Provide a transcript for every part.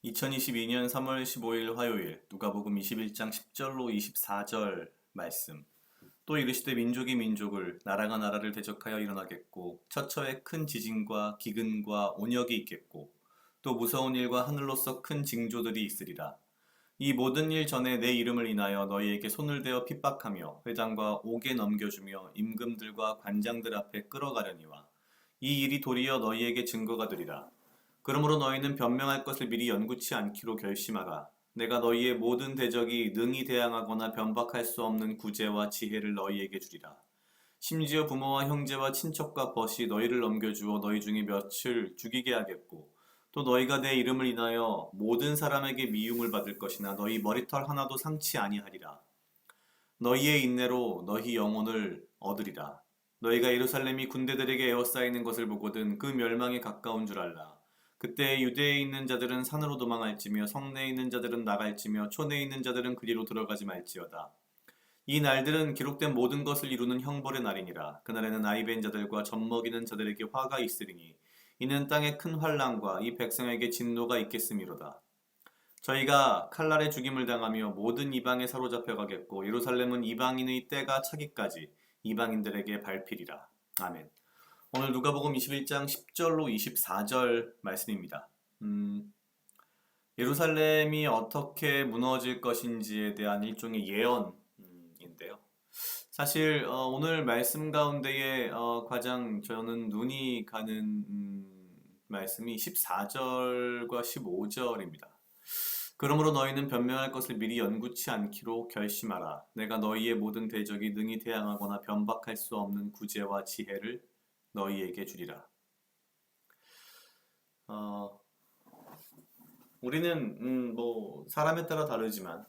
(2022년 3월 15일) 화요일 누가복음 21장 10절로 24절 말씀. 또 이르시되 민족이 민족을 나라가 나라를 대적하여 일어나겠고 처처에 큰 지진과 기근과 온역이 있겠고 또 무서운 일과 하늘로서 큰 징조들이 있으리라. 이 모든 일 전에 내 이름을 인하여 너희에게 손을 대어 핍박하며 회당과 옥에 넘겨주며 임금들과 관장들 앞에 끌어가려니와 이 일이 도리어 너희에게 증거가 되리라. 그러므로 너희는 변명할 것을 미리 연구치 않기로 결심하라. 내가 너희의 모든 대적이 능히 대항하거나 변박할 수 없는 구제와 지혜를 너희에게 주리라. 심지어 부모와 형제와 친척과 벗이 너희를 넘겨주어 너희 중에 몇을 죽이게 하겠고 또 너희가 내 이름을 인하여 모든 사람에게 미움을 받을 것이나 너희 머리털 하나도 상치 아니하리라. 너희의 인내로 너희 영혼을 얻으리라. 너희가 예루살렘이 군대들에게 에워싸이는 것을 보거든 그 멸망에 가까운 줄 알라. 그때 유대에 있는 자들은 산으로 도망할지며 성내에 있는 자들은 나갈지며 촌에 있는 자들은 그리로 들어가지 말지어다. 이 날들은 기록된 모든 것을 이루는 형벌의 날이니라. 그날에는 아이 벤 자들과 젖먹이는 자들에게 화가 있으리니 이는 땅에 큰 환난과 이 백성에게 진노가 있겠음이로다. 저희가 칼날에 죽임을 당하며 모든 이방에 사로잡혀 가겠고 예루살렘은 이방인의 때가 차기까지 이방인들에게 밟히리라. 아멘. 오늘 누가복음 21장 10절로 24절 말씀입니다. 예루살렘이 어떻게 무너질 것인지에 대한 일종의 예언인데요. 사실 오늘 말씀 가운데에 가장 저는 눈이 가는 말씀이 14절과 15절입니다. 그러므로 너희는 변명할 것을 미리 연구치 않기로 결심하라. 내가 너희의 모든 대적이 능히 대항하거나 변박할 수 없는 구제와 지혜를 너희에게 주리라. 우리는 뭐 사람에 따라 다르지만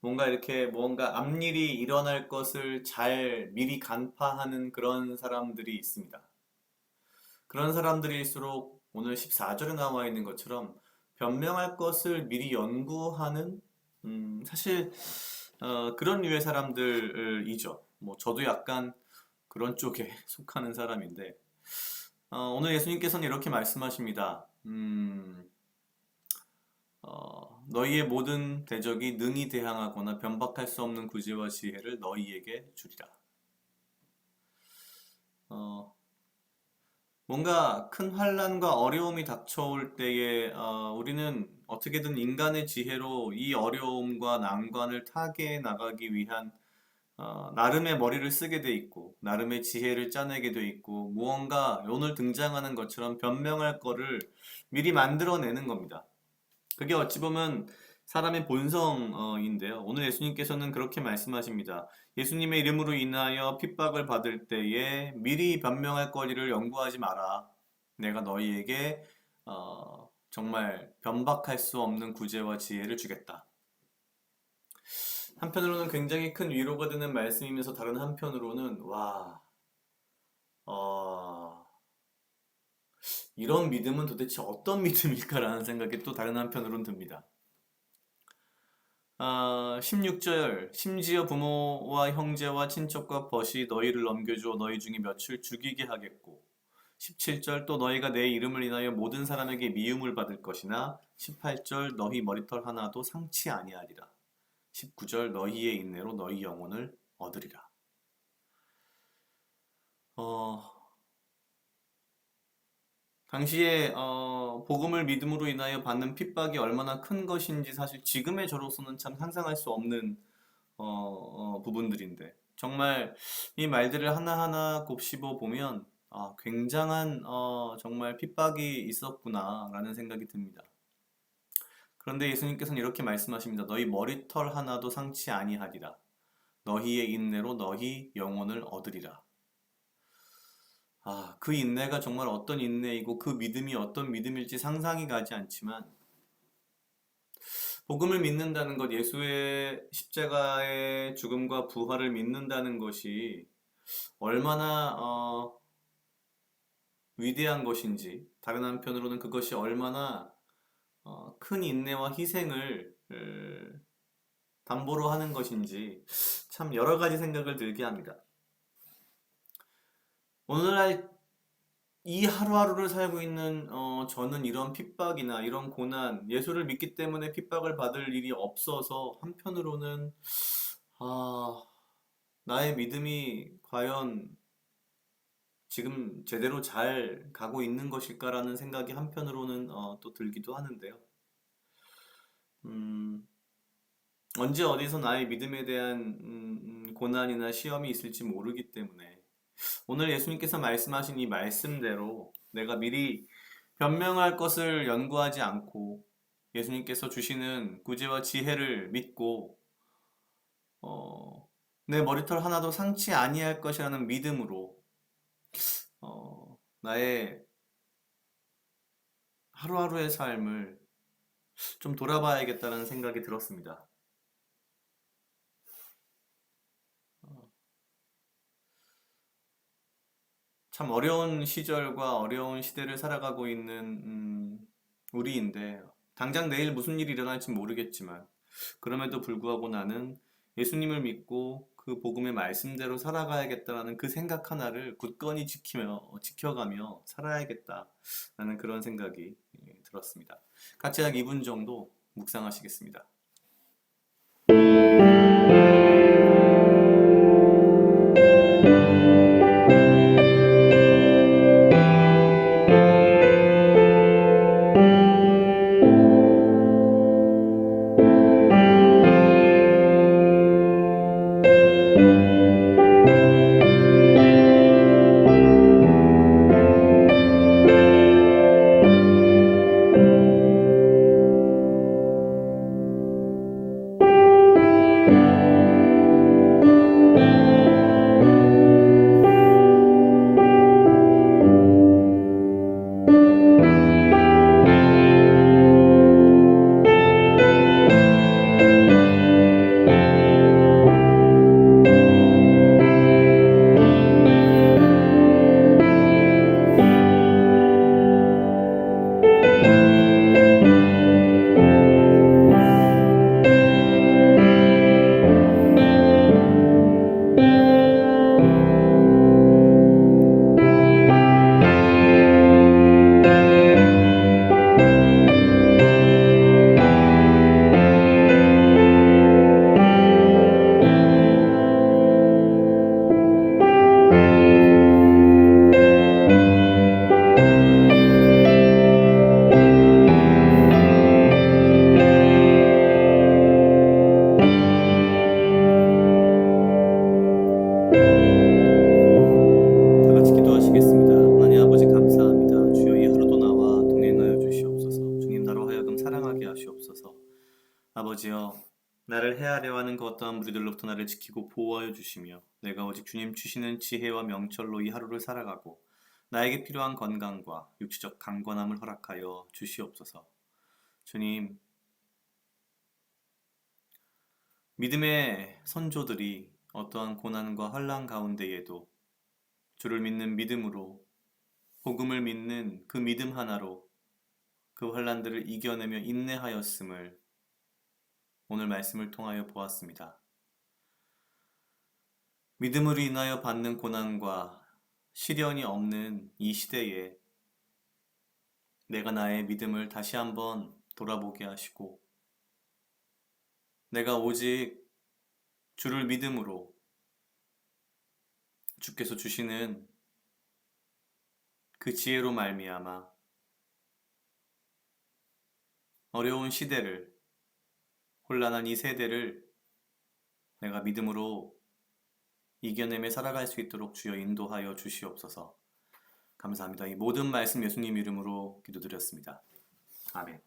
뭔가 앞일이 일어날 것을 잘 미리 간파하는 그런 사람들이 있습니다. 그런 사람들일수록 오늘 14절에 나와 있는 것처럼 변명할 것을 미리 연구하는 사실 그런 류의 사람들이죠. 뭐 저도 약간 그런 쪽에 속하는 사람인데 오늘 예수님께서는 이렇게 말씀하십니다. 너희의 모든 대적이 능히 대항하거나 변박할 수 없는 구제와 지혜를 너희에게 주리라. 뭔가 큰 환난과 어려움이 닥쳐올 때에 우리는 어떻게든 인간의 지혜로 이 어려움과 난관을 타개해 나가기 위한 나름의 머리를 쓰게 돼 있고 나름의 지혜를 짜내게 돼 있고 무언가 오늘 등장하는 것처럼 변명할 거를 미리 만들어내는 겁니다. 그게 어찌 보면 사람의 본성인데요. 오늘 예수님께서는 그렇게 말씀하십니다. 예수님의 이름으로 인하여 핍박을 받을 때에 미리 변명할 거리를 연구하지 마라. 내가 너희에게 정말 변박할 수 없는 구제와 지혜를 주겠다. 한편으로는 굉장히 큰 위로가 되는 말씀이면서 다른 한편으로는 이런 믿음은 도대체 어떤 믿음일까라는 생각이 또 다른 한편으로는 듭니다. 16절 심지어 부모와 형제와 친척과 벗이 너희를 넘겨주어 너희 중에 몇을 죽이게 하겠고 17절 또 너희가 내 이름을 인하여 모든 사람에게 미움을 받을 것이나 18절 너희 머리털 하나도 상치 아니하리라. 19절 너희의 인내로 너희 영혼을 얻으리라. 당시에 복음을 믿음으로 인하여 받는 핍박이 얼마나 큰 것인지 사실 지금의 저로서는 참 상상할 수 없는 부분들인데 정말 이 말들을 하나하나 곱씹어 보면 굉장한 정말 핍박이 있었구나라는 생각이 듭니다. 그런데 예수님께서는 이렇게 말씀하십니다. 너희 머리털 하나도 상치 아니하리라. 너희의 인내로 너희 영혼을 얻으리라. 그 인내가 정말 어떤 인내이고 그 믿음이 어떤 믿음일지 상상이 가지 않지만 복음을 믿는다는 것, 예수의 십자가의 죽음과 부활을 믿는다는 것이 얼마나 위대한 것인지, 다른 한편으로는 그것이 얼마나 큰 인내와 희생을 담보로 하는 것인지 참 여러 가지 생각을 들게 합니다. 오늘날 이 하루하루를 살고 있는 저는 이런 핍박이나 이런 고난, 예수를 믿기 때문에 핍박을 받을 일이 없어서 한편으로는 아, 나의 믿음이 과연 지금 제대로 잘 가고 있는 것일까라는 생각이 한편으로는 또 들기도 하는데요. 음, 언제 어디서 나의 믿음에 대한 고난이나 시험이 있을지 모르기 때문에 오늘 예수님께서 말씀하신 이 말씀대로 내가 미리 변명할 것을 연구하지 않고 예수님께서 주시는 구제와 지혜를 믿고 내 머리털 하나도 상치 아니할 것이라는 믿음으로 나의 하루하루의 삶을 좀 돌아봐야겠다는 생각이 들었습니다. 참 어려운 시절과 어려운 시대를 살아가고 있는 우리인데 당장 내일 무슨 일이 일어날지 모르겠지만 그럼에도 불구하고 나는 예수님을 믿고 그 복음의 말씀대로 살아가야겠다라는 그 생각 하나를 굳건히 지켜가며 살아야겠다라는 그런 생각이 들었습니다. 같이 약 2분 정도 묵상하시겠습니다. 다 같이 기도하시겠습니다. 하나님 아버지 감사합니다. 주여 이 하루도 나와 동행하여 주시옵소서. 주님 나로 하여금 사랑하게 하시옵소서. 아버지여 나를 헤아려 하는 그 어떠한 무리들로부터 나를 지키고 보호하여 주시며 내가 오직 주님 주시는 지혜와 명철로 이 하루를 살아가고 나에게 필요한 건강과 육체적 강건함을 허락하여 주시옵소서. 주님 믿음의 선조들이 어떠한 고난과 환난 가운데에도 주를 믿는 믿음으로 복음을 믿는 그 믿음 하나로 그 환난들을 이겨내며 인내하였음을 오늘 말씀을 통하여 보았습니다. 믿음으로 인하여 받는 고난과 시련이 없는 이 시대에 내가 나의 믿음을 다시 한번 돌아보게 하시고 내가 오직 주를 믿음으로 주께서 주시는 그 지혜로 말미암아 어려운 시대를 혼란한 이 세대를 내가 믿음으로 이겨내며 살아갈 수 있도록 주여 인도하여 주시옵소서. 감사합니다. 이 모든 말씀 예수님 이름으로 기도드렸습니다. 아멘.